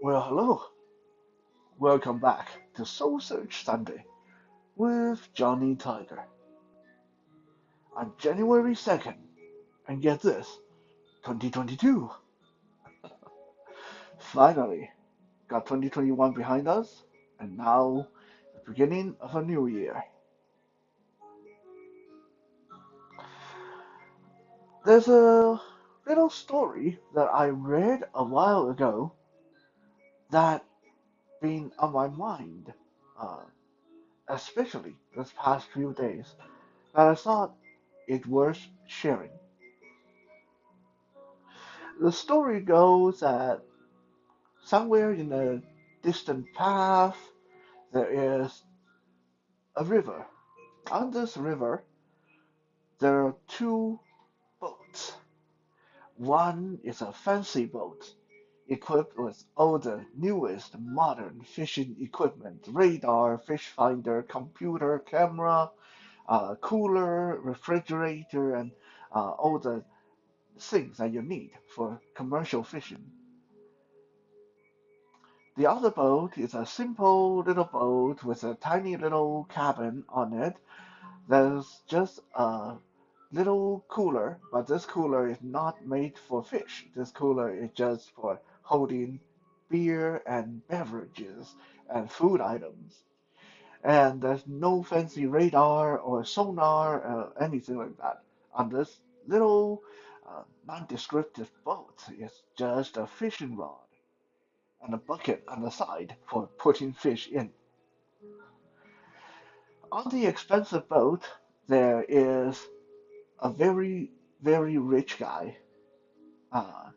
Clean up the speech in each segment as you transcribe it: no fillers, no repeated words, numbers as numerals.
Well, hello. Welcome back to Soul Search Sunday with Johnny Tiger. On January 2nd, and get this, 2022. Finally, got 2021 behind us, and now the beginning of a new year. There's a little story that I read a while ago that been on my mind, uh, especially this past few days, that I thought it worth sharing. The story goes that somewhere in a distant path, there is a river. On this river, there are two boats. One is a fancy boat, equipped with all the newest modern fishing equipment, radar, fish finder, computer, camera, cooler, refrigerator, and all the things that you need for commercial fishing. The other boat is a simple little boat with a tiny little cabin on it. There's just a little cooler, but this cooler is not made for fish. This cooler is just for holding beer and beverages and food items. And there's no fancy radar or sonar or anything like that. On this little non-descriptive boat, it's just a fishing rod and a bucket on the side for putting fish in. On the expensive boat, there is a very, very rich guy. Uh,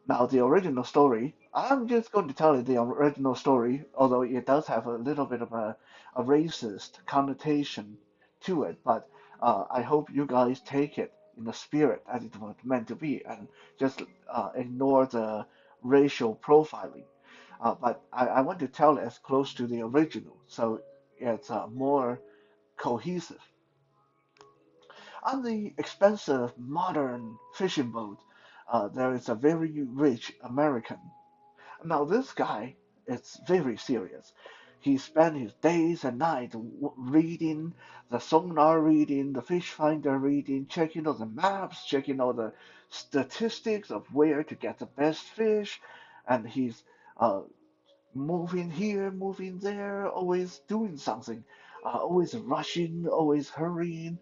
Now, the original story, I'm just going to tell you the original story, although it does have a little bit of a racist connotation to it, but I hope you guys take it in the spirit that it was meant to be and just ignore the racial profiling. But I want to tell it as close to the original, so it's more cohesive. On the expensive modern fishing boat, there is a very rich American. Now, this guy is very serious. He spent his days and nights reading the sonar reading, the fish finder reading, checking all the maps, checking all the statistics of where to get the best fish, and he's uh, moving here, moving there, always doing something, always rushing, always hurrying,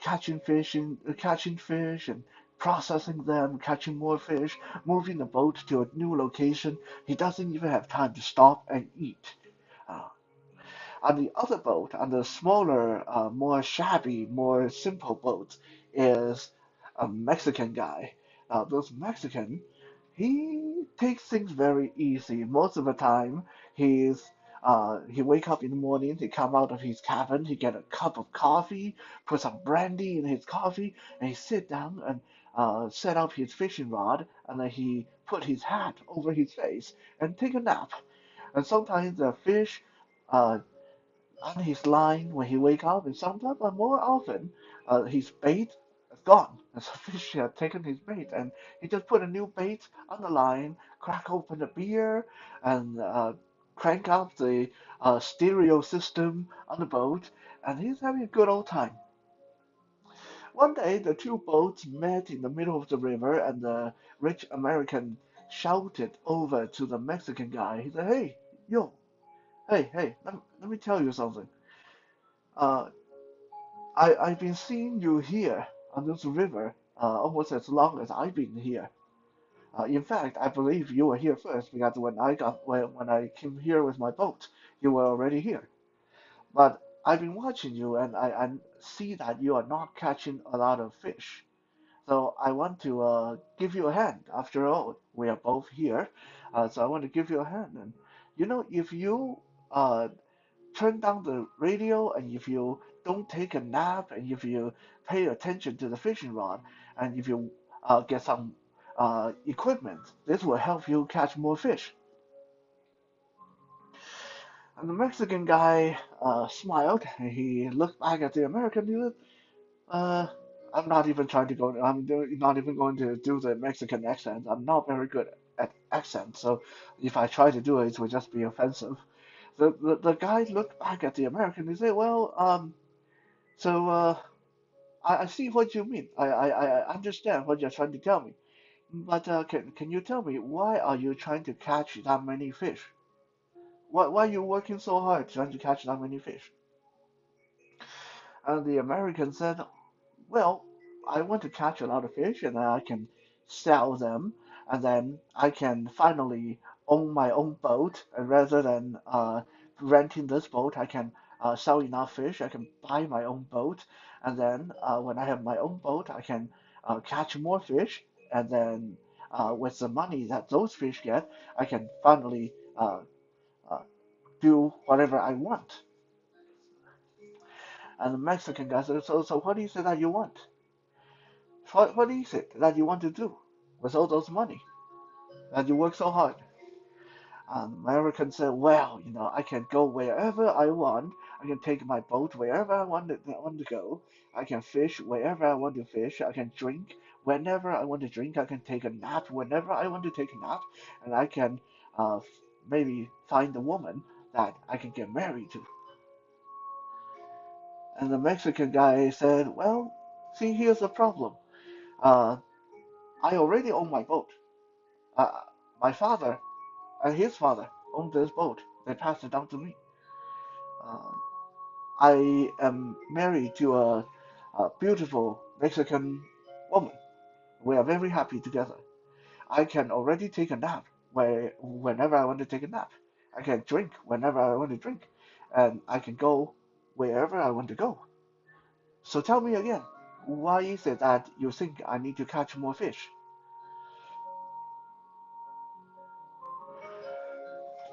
catching fish and processing them, catching more fish, moving the boat to a new location. He doesn't even have time to stop and eat. Uh, on the other boat, on the smaller, more shabby, more simple boat, is a Mexican guy. This Mexican, he takes things very easy. Most of the time, he wake up in the morning, he come out of his cabin, he get a cup of coffee, put some brandy in his coffee, and he sit down and set up his fishing rod, and then he put his hat over his face and take a nap. And sometimes the fish uh, on his line when he wake up, and sometimes, but more often, his bait is gone. And so fish had taken his bait, and he just put a new bait on the line, crack open the beer, and crank up the stereo system on the boat, and he's having a good old time. One day, the two boats met in the middle of the river, and the rich American shouted over to the Mexican guy. He said, "Hey, yo, hey, let me tell you something. Uh, I've been seeing you here on this river almost as long as I've been here. In fact, I believe you were here first because when I came here with my boat, you were already here. But I've been watching you and I see that you are not catching a lot of fish. So I want to give you a hand. After all, we are both here. So I want to give you a hand. And if you uh, turn down the radio and if you don't take a nap and if you pay attention to the fishing rod and if you get some equipment, this will help you catch more fish." And the Mexican guy smiled and he looked back at the American. He said, uh, I'm not even trying to go. Not even going to do the Mexican accent. I'm not very good accent. So if I try to do it, it would just be offensive. The guy looked back at the American and said, "Well, so I see what you mean. I understand what you're trying to tell me. But can you tell me why are you trying to catch that many fish? Why are you working so hard trying to catch that many fish?" And the American said, "Well, I want to catch a lot of fish and then I can sell them, and then I can finally own my own boat. And rather than renting this boat, I can sell enough fish. I can buy my own boat, and then when I have my own boat, I can catch more fish, and then with the money that those fish get, I can finally uh, do whatever I want." And the Mexican guy said, "So what is it that you want? What is it that you want to do with all those money that you work so hard?" And American said, "Well, I can go wherever I want. I can take my boat wherever I want to go. I can fish wherever I want to fish. I can drink whenever I want to drink. I can take a nap whenever I want to take a nap. And I can maybe find a woman that I can get married to." And the Mexican guy said, "Well, see, here's the problem. Uh, I already own my boat. Uh, my father and his father owned this boat. They passed it down to me. Uh, I am married to a beautiful Mexican woman. We are very happy together. I can already take a nap whenever I want to take a nap. I can drink whenever I want to drink, and I can go wherever I want to go. So tell me again, why is it that you think I need to catch more fish?"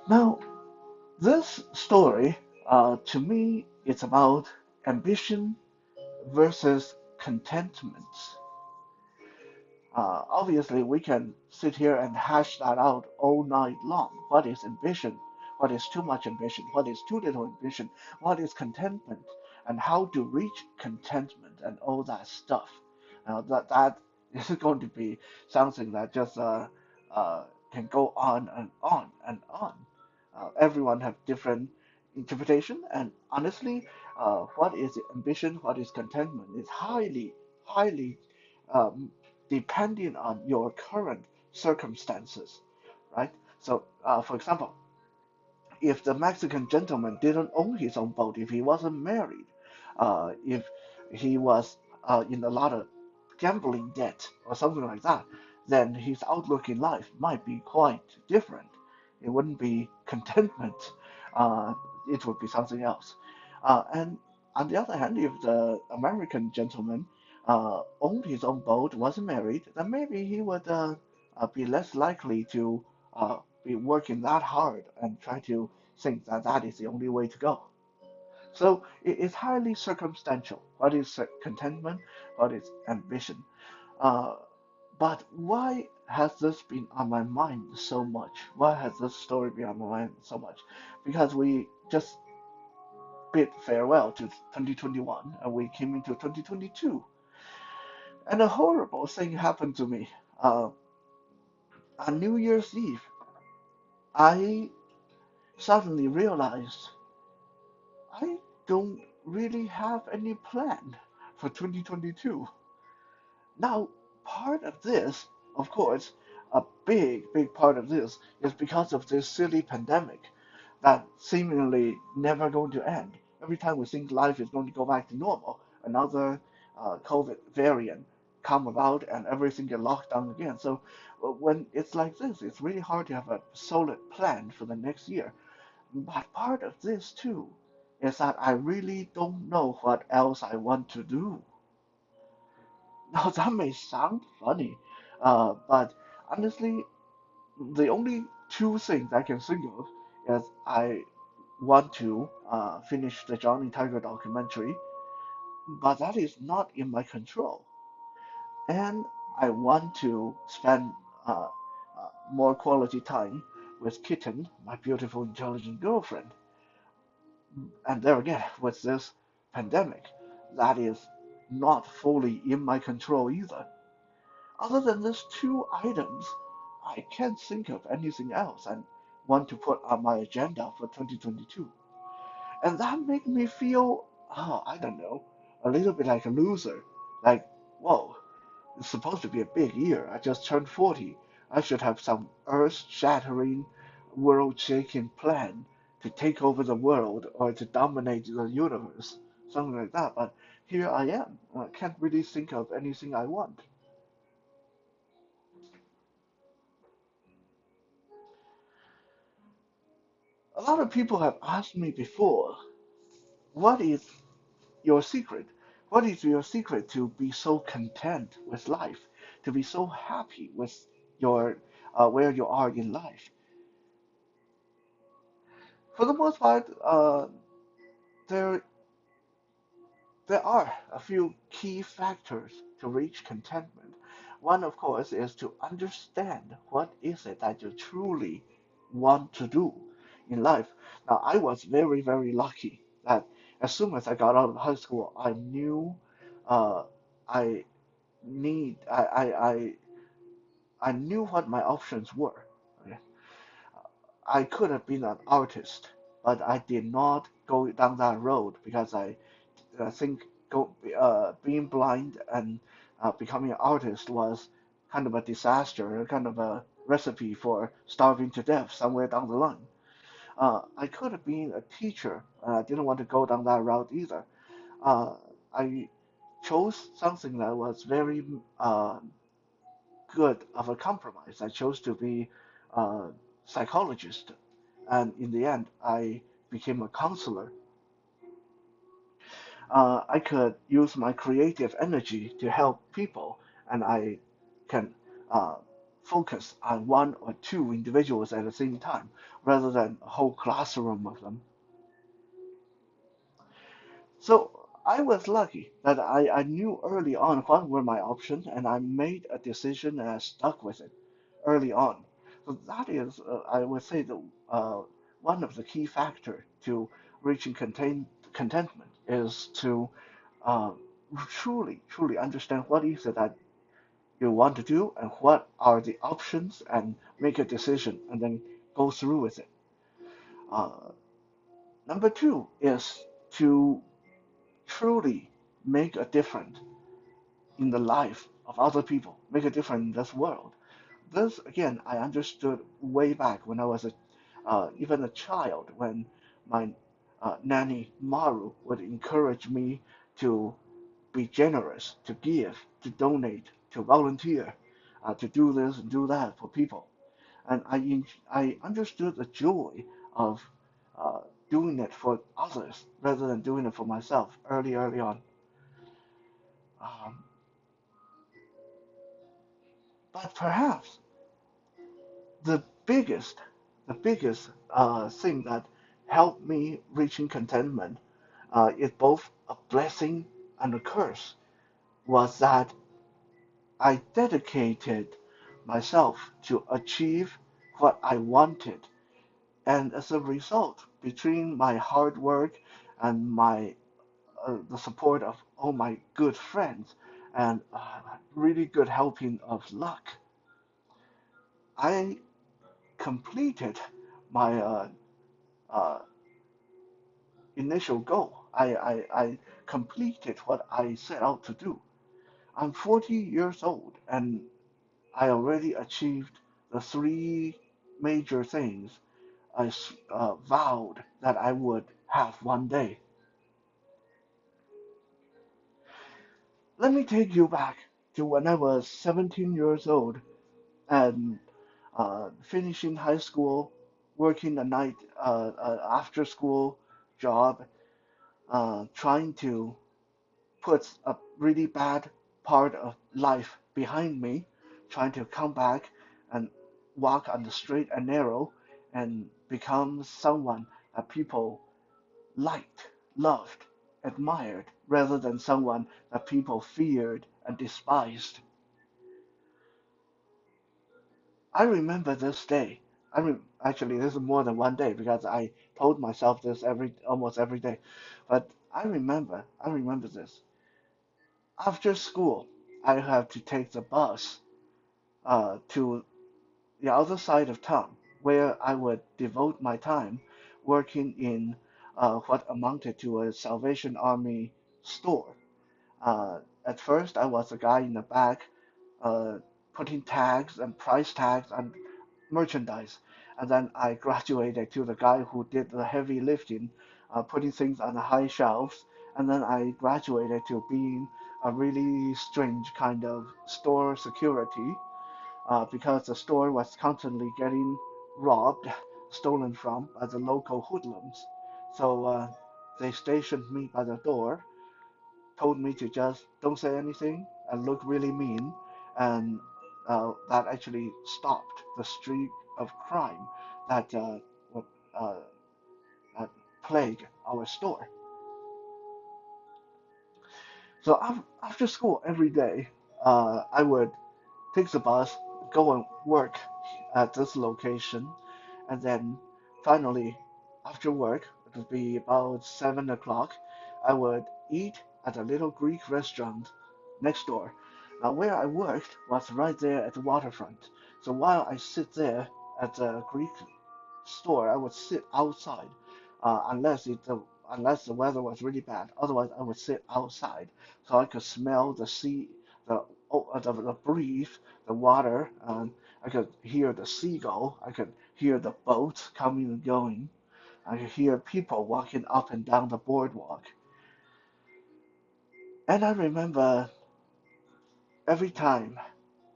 Now, this story, to me, it's about ambition versus contentment. Obviously, we can sit here and hash that out all night long. What is ambition? What is too much ambition? What is too little ambition? What is contentment? And how to reach contentment and all that stuff. Now, that is going to be something that just uh, can go on and on and on. Everyone have different interpretation, and honestly, what is ambition? What is contentment? Is highly um, depending on your current circumstances, right? So, for example, if the Mexican gentleman didn't own his own boat, if he wasn't married, if he was in a lot of gambling debt or something like that, then his outlook in life might be quite different. It wouldn't be contentment, uh, it would be something else. And on the other hand, if the American gentleman owned his own boat, wasn't married, then maybe he would be less likely to be working that hard and try to think that that is the only way to go. So it is highly circumstantial. What is contentment? What is ambition? Uh, but why has this been on my mind so much? Why has this story been on my mind so much? Because we just bid farewell to 2021 and we came into 2022. And a horrible thing happened to me. On New Year's Eve, I suddenly realized I don't really have any plan for 2022. Now, part of this, of course, a big part of this is because of this silly pandemic that seemingly never going to end. Every time we think life is going to go back to normal, another COVID variant come about and everything get locked down again. So when it's like this, it's really hard to have a solid plan for the next year. But part of this too is that I really don't know what else I want to do. Now that may sound funny, but honestly, the only two things I can think of is I want to finish the Johnny Tiger documentary, but that is not in my control. And I want to spend more quality time with Kitten, my beautiful, intelligent girlfriend. And there again, with this pandemic, that is not fully in my control either. Other than these two items, I can't think of anything else I want to put on my agenda for 2022. And that made me feel, I don't know, a little bit like a loser. Like, whoa, it's supposed to be a big year. I just turned 40. I should have some earth-shattering, world-shaking plan to take over the world or to dominate the universe, something like that. But here I am. I can't really think of anything I want. A lot of people have asked me before, what is your secret? What is your secret to be so content with life, to be so happy with your where you are in life? For the most part, there there are a few key factors to reach contentment. One, of course, is to understand what is it that you truly want to do in life. Now, I was very, very lucky that as soon as I got out of high school, I knew uh, I I knew what my options were. Okay? I could have been an artist, but I did not go down that road because I think being blind and becoming an artist was kind of a disaster, kind of a recipe for starving to death somewhere down the line. I could have been a teacher, and I didn't want to go down that route either. I chose something that was very good of a compromise. I chose to be a psychologist, and in the end, I became a counselor. I could use my creative energy to help people, and I can uh, focus on one or two individuals at the same time rather than a whole classroom of them. So I was lucky that I knew early on what were my options, and I made a decision and I stuck with it early on. So that is, I would say, one of the key factors to reaching contentment is to uh, truly understand what is it that you want to do and what are the options and make a decision and then go through with it. Uh, Number two is to truly make a difference in the life of other people, make a difference in this world. This, again, I understood way back when I was even a child, when my nanny Maru would encourage me to be generous, to give, to donate, to volunteer, to do this and do that for people. And I understood the joy of uh, doing it for others rather than doing it for myself early on. Um, but perhaps the biggest, the biggest thing that helped me reaching contentment is both a blessing and a curse was that I dedicated myself to achieve what I wanted. And as a result, between my hard work and the support of all my good friends and really good helping of luck, I completed my uh, initial goal. I completed what I set out to do. I'm 40 years old and I already achieved the three major things I vowed that I would have one day. Let me take you back to when I was 17 years old and finishing high school, working a night after school job, trying to put a really bad part of life behind me, trying to come back and walk on the straight and narrow and become someone that people liked, loved, admired, rather than someone that people feared and despised. I remember this day. Actually, this is more than one day because I told myself this almost every day. But I remember this. After school, I have to take the bus to the other side of town, where I would devote my time working in what amounted to a Salvation Army store. At first, I was a guy in the back, uh, putting tags and price tags on merchandise. And then I graduated to the guy who did the heavy lifting, putting things on the high shelves. And then I graduated to being a really strange kind of store security, because the store was constantly getting robbed, stolen from by the local hoodlums. So they stationed me by the door, told me to just don't say anything and look really mean, and that actually stopped the streak of crime that would uh, that plague our store. So after school every day, I would take the bus, go and work at this location, and then finally, after work, it would be about 7 o'clock, I would eat at a little Greek restaurant next door. Now, where I worked was right there at the waterfront. So while I sit there at the Greek store, I would sit outside, unless the weather was really bad. Otherwise, I would sit outside so I could smell the sea, the breeze, the water. I could hear the seagull. I could hear the boats coming and going. I could hear people walking up and down the boardwalk. And I remember every time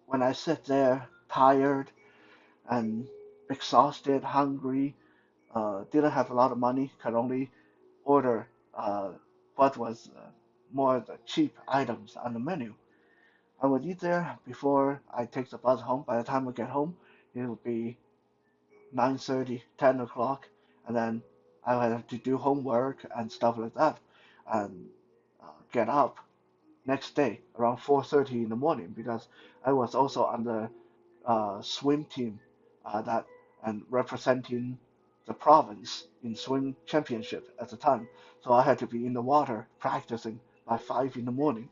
when I sit there, tired and exhausted, hungry, didn't have a lot of money, could only order what was more the cheap items on the menu. I would eat there before I take the bus home. By the time I get home, it would be 9:30, 10 o'clock, and then I would have to do homework and stuff like that, and get up next day around 4:30 in the morning because I was also on the swim team that and representing the province in swim championship at the time. So I had to be in the water practicing by 5 in the morning.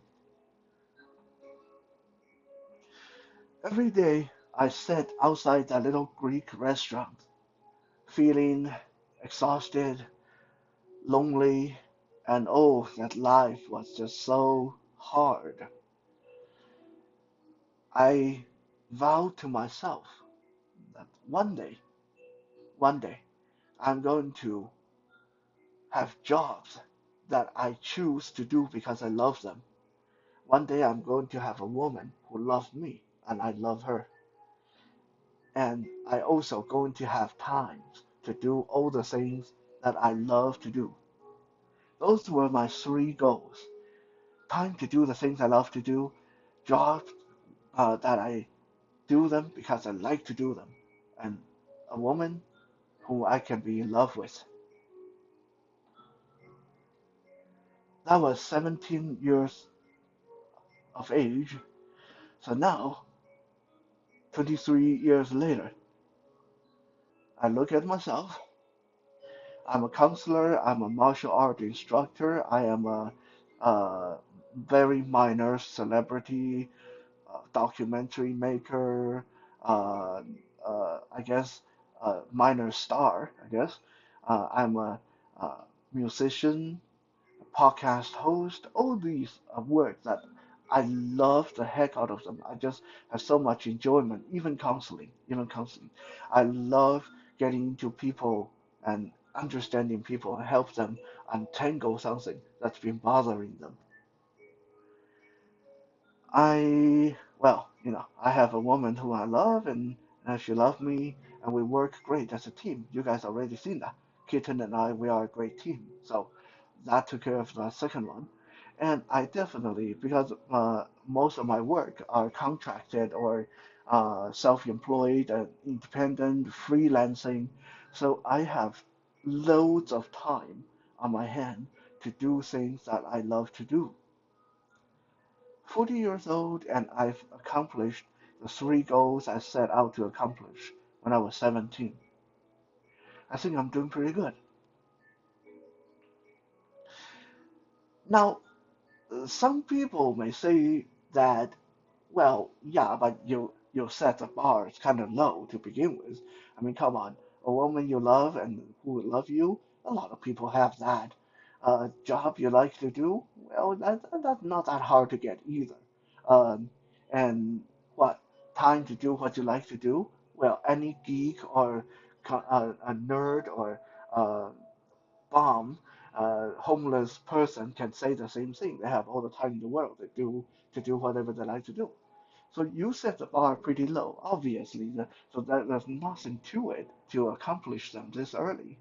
Every day I sat outside that little Greek restaurant, feeling exhausted, lonely, and oh, that life was just so hard. I vowed to myself that one day, I'm going to have jobs that I choose to do because I love them. One day I'm going to have a woman who loves me and I love her. And I also going to have time to do all the things that I love to do. Those were my three goals. Time to do the things I love to do, jobs that I do them because I like to do them, and a woman who I can be in love with. That was 17 years of age. So now, 23 years later, I look at myself. I'm a counselor. I'm a martial art instructor. I am a very minor celebrity, documentary maker. Uh, I guess minor star. I guess I'm a musician, podcast host, all these are work that I love the heck out of them. I just have so much enjoyment, even counseling. I love getting into people and understanding people and help them untangle something that's been bothering them. I have a woman who I love, and she loves me, and we work great as a team. You guys already seen that. Kitten and I, we are a great team. So that took care of the second one. And I definitely, because most of my work are contracted or self-employed, independent, freelancing, so I have loads of time on my hand to do things that I love to do. 40 years old, and I've accomplished the three goals I set out to accomplish when I was 17. I think I'm doing pretty good. Now, some people may say that, well, yeah, but you set the bar kind of low to begin with. I mean, come on, a woman you love and who would love you, a lot of people have that. A job you like to do, well, that's not that hard to get either. Um, and what time to do what you like to do? Well, any geek or a nerd or uh, bum, homeless person can say the same thing. They have all the time in the world to do whatever they like to do. So you set the bar pretty low, obviously, so that there's nothing to it to accomplish them this early.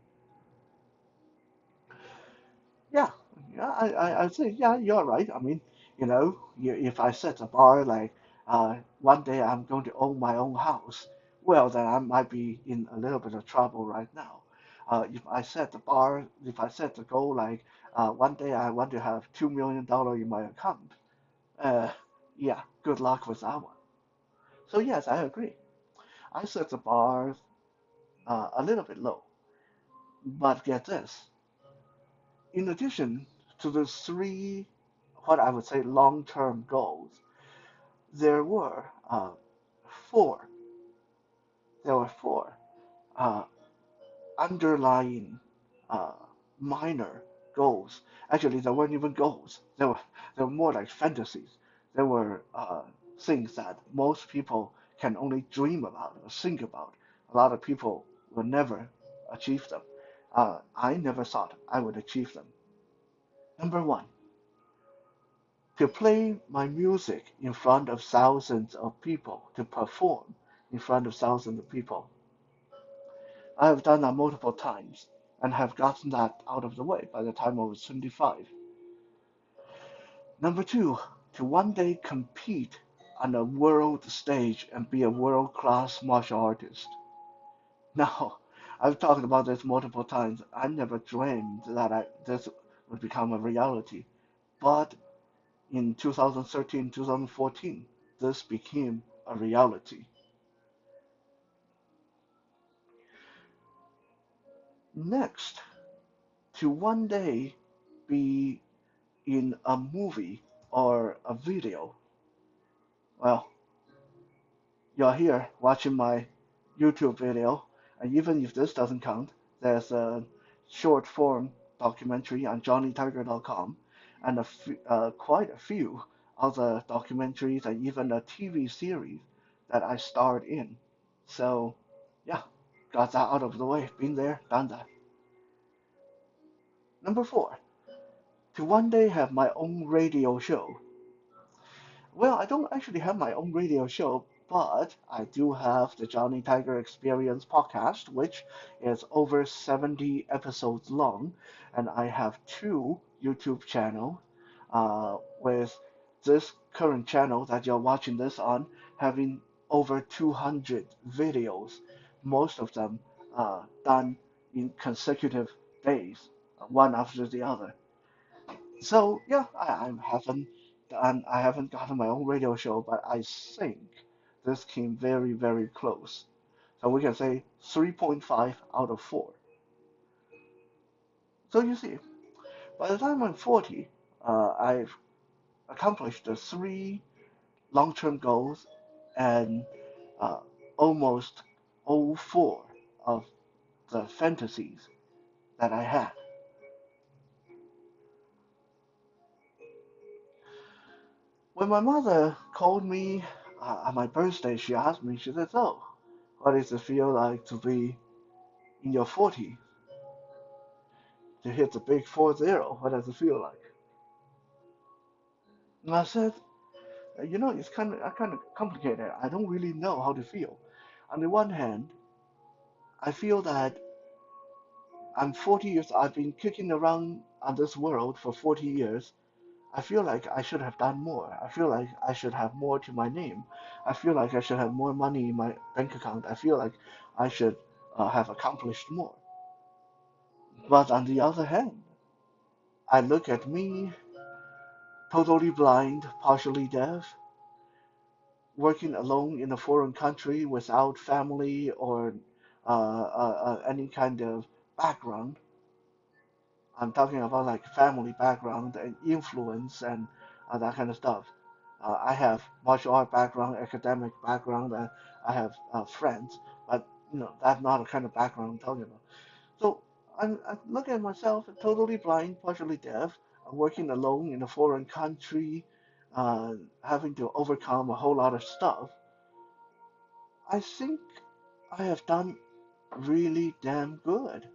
Yeah, yeah, I think, yeah, you're right. I mean, if I set the bar like one day I'm going to own my own house, well, then I might be in a little bit of trouble right now. If I set the goal like one day I want to have $2 million in my account, uh, yeah, good luck with that one. So yes, I agree. I set the bar a little bit low. But get this, in addition to the three, what I would say, long-term goals, there were four. There were four uh, underlying uh, minor goals. Actually, there weren't even goals. They were more like fantasies. There were things that most people can only dream about or think about. A lot of people will never achieve them. I never thought I would achieve them. Number one, to play my music in front of thousands of people, to perform in front of thousands of people. I have done that multiple times and have gotten that out of the way by the time I was 25. Number two, to one day compete on a world stage and be a world-class martial artist. Now, I've talked about this multiple times. I never dreamed that this would become a reality. But in 2013, 2014, this became a reality. Next, to one day be in a movie or a video. Well, you're here watching my YouTube video, and even if this doesn't count, there's a short form documentary on johnnytiger.com and quite a few other documentaries and even a TV series that I starred in. So, yeah, got that out of the way. Been there, done that. Number four, to one day have my own radio show. Well, I don't actually have my own radio show, but I do have the Johnny Tiger Experience podcast, which is over 70 episodes long, and I have two YouTube channels, with this current channel that you're watching this on having over 200 videos, most of them done in consecutive days, one after the other. So yeah, I haven't gotten my own radio show, but I think this came very, very close. So we can say 3.5 out of 4. So you see, by the time I'm 40, I've accomplished the three long-term goals and uh, almost all four of the fantasies that I had. When my mother called me on my birthday, she asked me, she said, "So, what does it feel like to be in your 40s, to hit the big 40? What does it feel like?" And I said, it's kind of complicated. I don't really know how to feel. On the one hand, I feel that I'm 40 years, I've been kicking around on this world for 40 years. I feel like I should have done more. I feel like I should have more to my name. I feel like I should have more money in my bank account. I feel like I should have accomplished more. But on the other hand, I look at me, totally blind, partially deaf, working alone in a foreign country without family or any kind of background. I'm talking about like family background and influence and that kind of stuff. I have martial art background, academic background, and I have friends, but that's not the kind of background I'm talking about. So I'm looking at myself totally blind, partially deaf, working alone in a foreign country, having to overcome a whole lot of stuff. I think I have done really damn good.